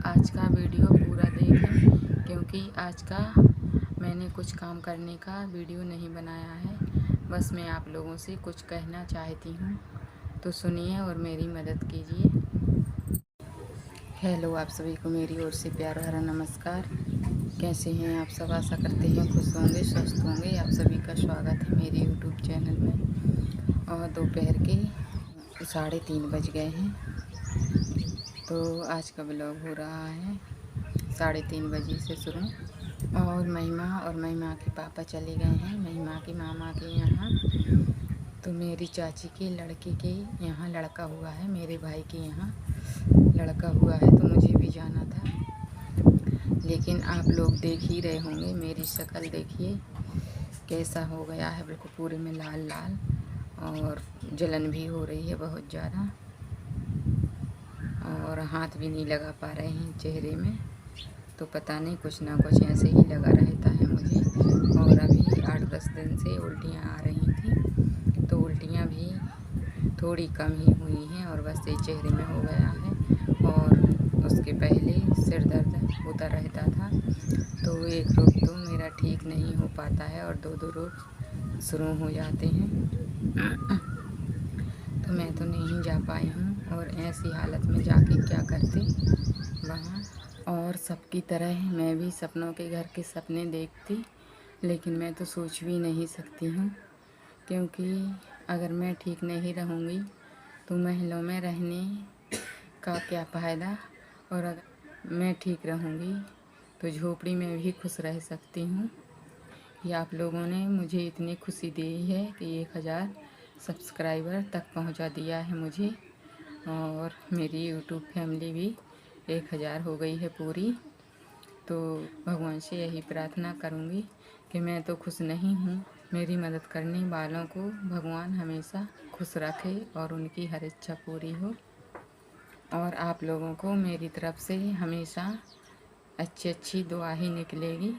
आज का वीडियो पूरा देखें क्योंकि आज का मैंने कुछ काम करने का वीडियो नहीं बनाया है। बस मैं आप लोगों से कुछ कहना चाहती हूँ, तो सुनिए और मेरी मदद कीजिए। हेलो, आप सभी को मेरी ओर से प्यार भरा नमस्कार। कैसे हैं आप सब? आशा करते हैं खुश होंगे, स्वस्थ होंगे। आप सभी का स्वागत है मेरे यूट्यूब चैनल में। और दोपहर के 3:30 बज गए हैं, तो आज का ब्लॉग हो रहा है 3:30 बजे से शुरू। और महिमा के पापा चले गए हैं महिमा की मामा के यहाँ। तो मेरी चाची के लड़के के यहाँ लड़का हुआ है, मेरे भाई के यहाँ लड़का हुआ है, तो मुझे भी जाना था। लेकिन आप लोग देख ही रहे होंगे, मेरी शक्ल देखिए कैसा हो गया है, बिल्कुल पूरे में लाल लाल, और जलन भी हो रही है बहुत ज़्यादा, और हाथ भी नहीं लगा पा रहे हैं चेहरे में। तो पता नहीं, कुछ ना कुछ ऐसे ही लगा रहता है मुझे। और अभी 8-10 दिन से उल्टियाँ आ रही थी, तो उल्टियाँ भी थोड़ी कम ही हुई हैं, और बस ये चेहरे में हो गया है। और उसके पहले सिर दर्द होता रहता था, तो एक रोग तो मेरा ठीक नहीं हो पाता है और दो रोग शुरू हो जाते हैं। तो मैं तो नहीं जा पाई हूँ, और ऐसी हालत में जाके क्या करते वहाँ। और सबकी तरह मैं भी सपनों के घर के सपने देखती, लेकिन मैं तो सोच भी नहीं सकती हूँ, क्योंकि अगर मैं ठीक नहीं रहूँगी तो महलों में रहने का क्या फ़ायदा। और अगर मैं ठीक रहूँगी तो झोपड़ी में भी खुश रह सकती हूँ। कि आप लोगों ने मुझे इतनी खुशी दी है कि 1000 सब्सक्राइबर तक पहुंचा दिया है मुझे, और मेरी यूट्यूब फैमिली भी 1000 हो गई है पूरी। तो भगवान से यही प्रार्थना करूंगी कि मैं तो खुश नहीं हूँ, मेरी मदद करने वालों को भगवान हमेशा खुश रखे और उनकी हर इच्छा पूरी हो। और आप लोगों को मेरी तरफ से हमेशा अच्छी दुआ ही निकलेगी।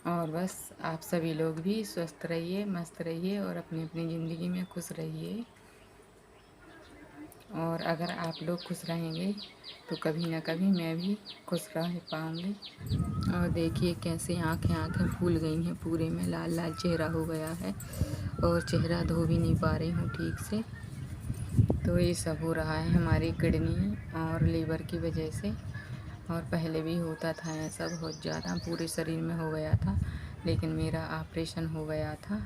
और बस आप सभी लोग भी स्वस्थ रहिए, मस्त रहिए, और अपनी अपनी ज़िंदगी में खुश रहिए। और अगर आप लोग खुश रहेंगे तो कभी ना कभी मैं भी खुश रह पाऊँगी। और देखिए कैसे आँखें फूल गई हैं, पूरे में लाल लाल चेहरा हो गया है, और चेहरा धो भी नहीं पा रही हूँ ठीक से। तो ये सब हो रहा है हमारी किडनी और लीवर की वजह से। और पहले भी होता था ऐसा, बहुत ज़्यादा पूरे शरीर में हो गया था, लेकिन मेरा ऑपरेशन हो गया था,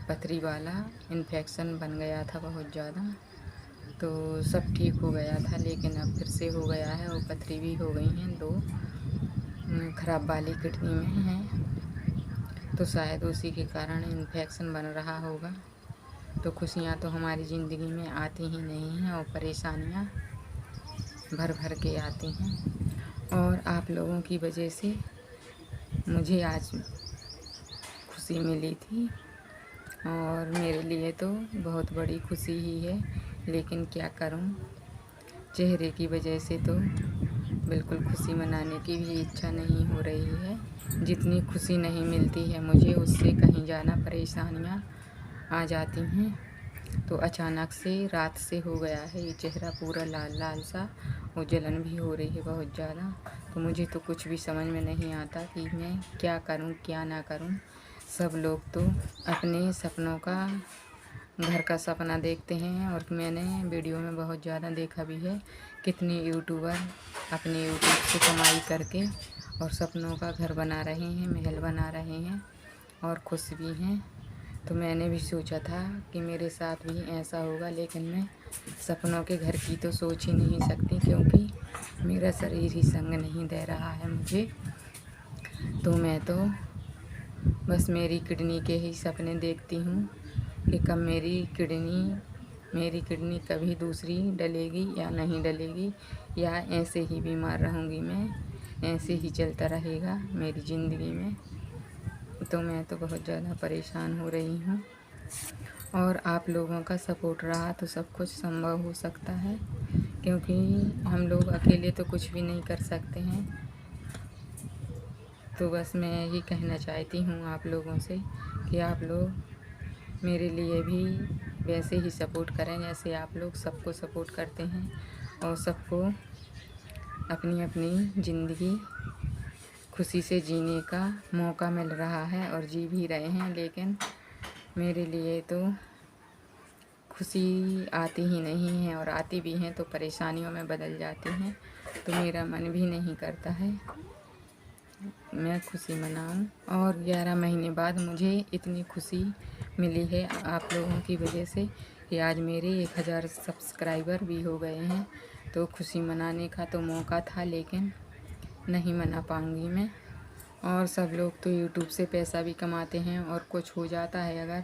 पथरी वाला इन्फेक्शन बन गया था बहुत ज़्यादा, तो सब ठीक हो गया था। लेकिन अब फिर से हो गया है, और पथरी भी हो गई हैं 2 ख़राब वाली किडनी में हैं, तो शायद उसी के कारण इन्फेक्शन बन रहा होगा। तो खुशियाँ तो हमारी ज़िंदगी में आती ही नहीं हैं, और परेशानियाँ भर भर के आती हैं। और आप लोगों की वजह से मुझे आज खुशी मिली थी, और मेरे लिए तो बहुत बड़ी खुशी ही है। लेकिन क्या करूं, चेहरे की वजह से तो बिल्कुल खुशी मनाने की भी इच्छा नहीं हो रही है। जितनी खुशी नहीं मिलती है मुझे, उससे कहीं ज़्यादा परेशानियां आ जाती हैं। तो अचानक से रात से हो गया है ये चेहरा पूरा लाल लाल सा, और जलन भी हो रही है बहुत ज़्यादा। तो मुझे तो कुछ भी समझ में नहीं आता कि मैं क्या करूं क्या ना करूं। सब लोग तो अपने सपनों का, घर का सपना देखते हैं, और मैंने वीडियो में बहुत ज़्यादा देखा भी है, कितने यूट्यूबर अपने यूट्यूब से कमाई करके और सपनों का घर बना रहे हैं, महल बना रहे हैं, और खुश भी हैं। तो मैंने भी सोचा था कि मेरे साथ भी ऐसा होगा, लेकिन मैं सपनों के घर की तो सोच ही नहीं सकती, क्योंकि मेरा शरीर ही संग नहीं दे रहा है मुझे। तो मैं तो बस मेरी किडनी के ही सपने देखती हूँ कि कब मेरी किडनी कभी दूसरी डलेगी या नहीं डलेगी, या ऐसे ही बीमार रहूँगी मैं, ऐसे ही चलता रहेगा मेरी ज़िंदगी में। तो मैं तो बहुत ज़्यादा परेशान हो रही हूँ, और आप लोगों का सपोर्ट रहा तो सब कुछ संभव हो सकता है, क्योंकि हम लोग अकेले तो कुछ भी नहीं कर सकते हैं। तो बस मैं यही कहना चाहती हूँ आप लोगों से कि आप लोग मेरे लिए भी वैसे ही सपोर्ट करें जैसे आप लोग सबको सपोर्ट करते हैं, और सबको अपनी अपनी ज़िंदगी खुशी से जीने का मौका मिल रहा है और जी भी रहे हैं, लेकिन मेरे लिए तो खुशी आती ही नहीं है, और आती भी हैं तो परेशानियों में बदल जाती हैं। तो मेरा मन भी नहीं करता है मैं खुशी मनाऊं। और 11 महीने बाद मुझे इतनी खुशी मिली है आप लोगों की वजह से कि आज मेरे 1000 सब्सक्राइबर भी हो गए हैं। तो खुशी मनाने का तो मौका था, लेकिन नहीं मना पाऊंगी मैं। और सब लोग तो यूट्यूब से पैसा भी कमाते हैं, और कुछ हो जाता है अगर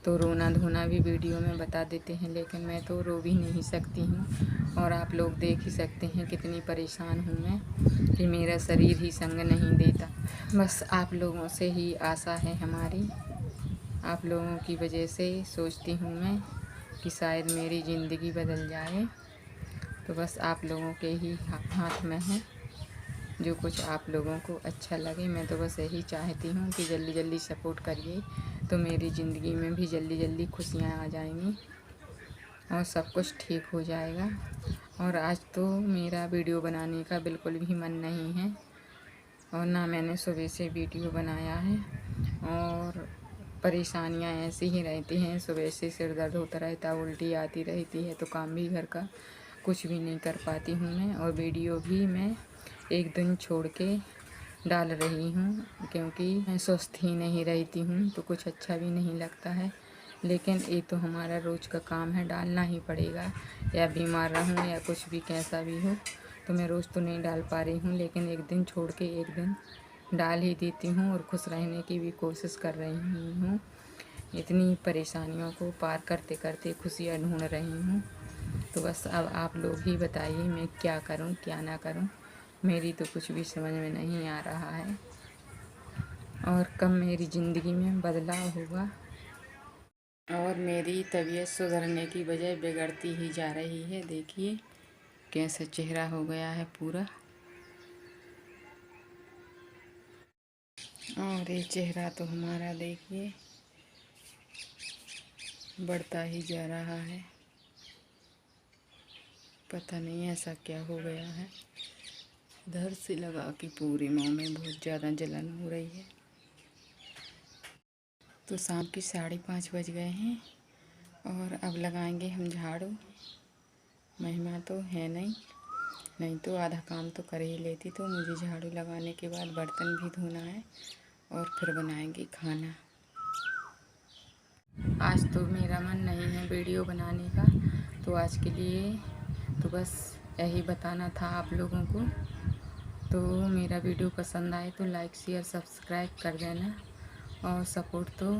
तो रोना धोना भी वीडियो में बता देते हैं, लेकिन मैं तो रो भी नहीं सकती हूँ। और आप लोग देख ही सकते हैं कितनी परेशान हूँ मैं कि मेरा शरीर ही संग नहीं देता। बस आप लोगों से ही आशा है हमारी, आप लोगों की वजह से सोचती हूँ मैं कि शायद मेरी ज़िंदगी बदल जाए। तो बस आप लोगों के ही हाथ में है, जो कुछ आप लोगों को अच्छा लगे। मैं तो बस यही चाहती हूँ कि जल्दी जल्दी सपोर्ट करिए, तो मेरी ज़िंदगी में भी जल्दी जल्दी खुशियाँ आ जाएंगी और सब कुछ ठीक हो जाएगा। और आज तो मेरा वीडियो बनाने का बिल्कुल भी मन नहीं है, और ना मैंने सुबह से वीडियो बनाया है। और परेशानियाँ ऐसी ही रहती हैं, सुबह से सिर दर्द होता रहता, उल्टी आती रहती है, तो काम भी घर का कुछ भी नहीं कर पाती हूँ मैं। और वीडियो भी मैं एक दिन छोड़ के डाल रही हूँ, क्योंकि मैं स्वस्थ ही नहीं रहती हूँ तो कुछ अच्छा भी नहीं लगता है। लेकिन ये तो हमारा रोज़ का काम है, डालना ही पड़ेगा, या बीमार रहूँ या कुछ भी कैसा भी हो। तो मैं रोज़ तो नहीं डाल पा रही हूँ, लेकिन एक दिन छोड़ के एक दिन डाल ही देती हूँ, और खुश रहने की भी कोशिश कर रही हूँ। इतनी परेशानियों को पार करते करते खुशियाँ ढूंढ रही हूँ। तो बस अब आप लोग ही बताइए मैं क्या करूँ क्या ना करूँ। मेरी तो कुछ भी समझ में नहीं आ रहा है, और कब मेरी ज़िंदगी में बदलाव होगा। और मेरी तबीयत सुधरने की बजाय बिगड़ती ही जा रही है। देखिए कैसा चेहरा हो गया है पूरा, और ये चेहरा तो हमारा देखिए बढ़ता ही जा रहा है। पता नहीं ऐसा क्या हो गया है। इधर से लगा कि पूरे मुँह में बहुत ज़्यादा जलन हो रही है। तो शाम के 5:30 बज गए हैं, और अब लगाएंगे हम झाड़ू। महिमा तो है नहीं तो आधा काम तो कर ही लेती। तो मुझे झाड़ू लगाने के बाद बर्तन भी धोना है, और फिर बनाएंगे खाना। आज तो मेरा मन नहीं है वीडियो बनाने का, तो आज के लिए तो बस यही बताना था आप लोगों को। तो मेरा वीडियो पसंद आए तो लाइक शेयर सब्सक्राइब कर देना, और सपोर्ट तो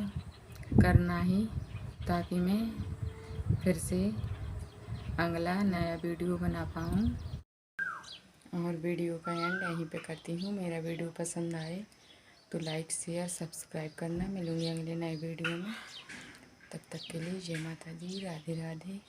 करना ही, ताकि मैं फिर से अगला नया वीडियो बना पाऊँ। और वीडियो का एंड यहीं पे करती हूँ। मेरा वीडियो पसंद आए तो लाइक शेयर सब्सक्राइब करना। मिलूँगी अगले नए वीडियो में, तब तक के लिए जय माता दी, राधे राधे।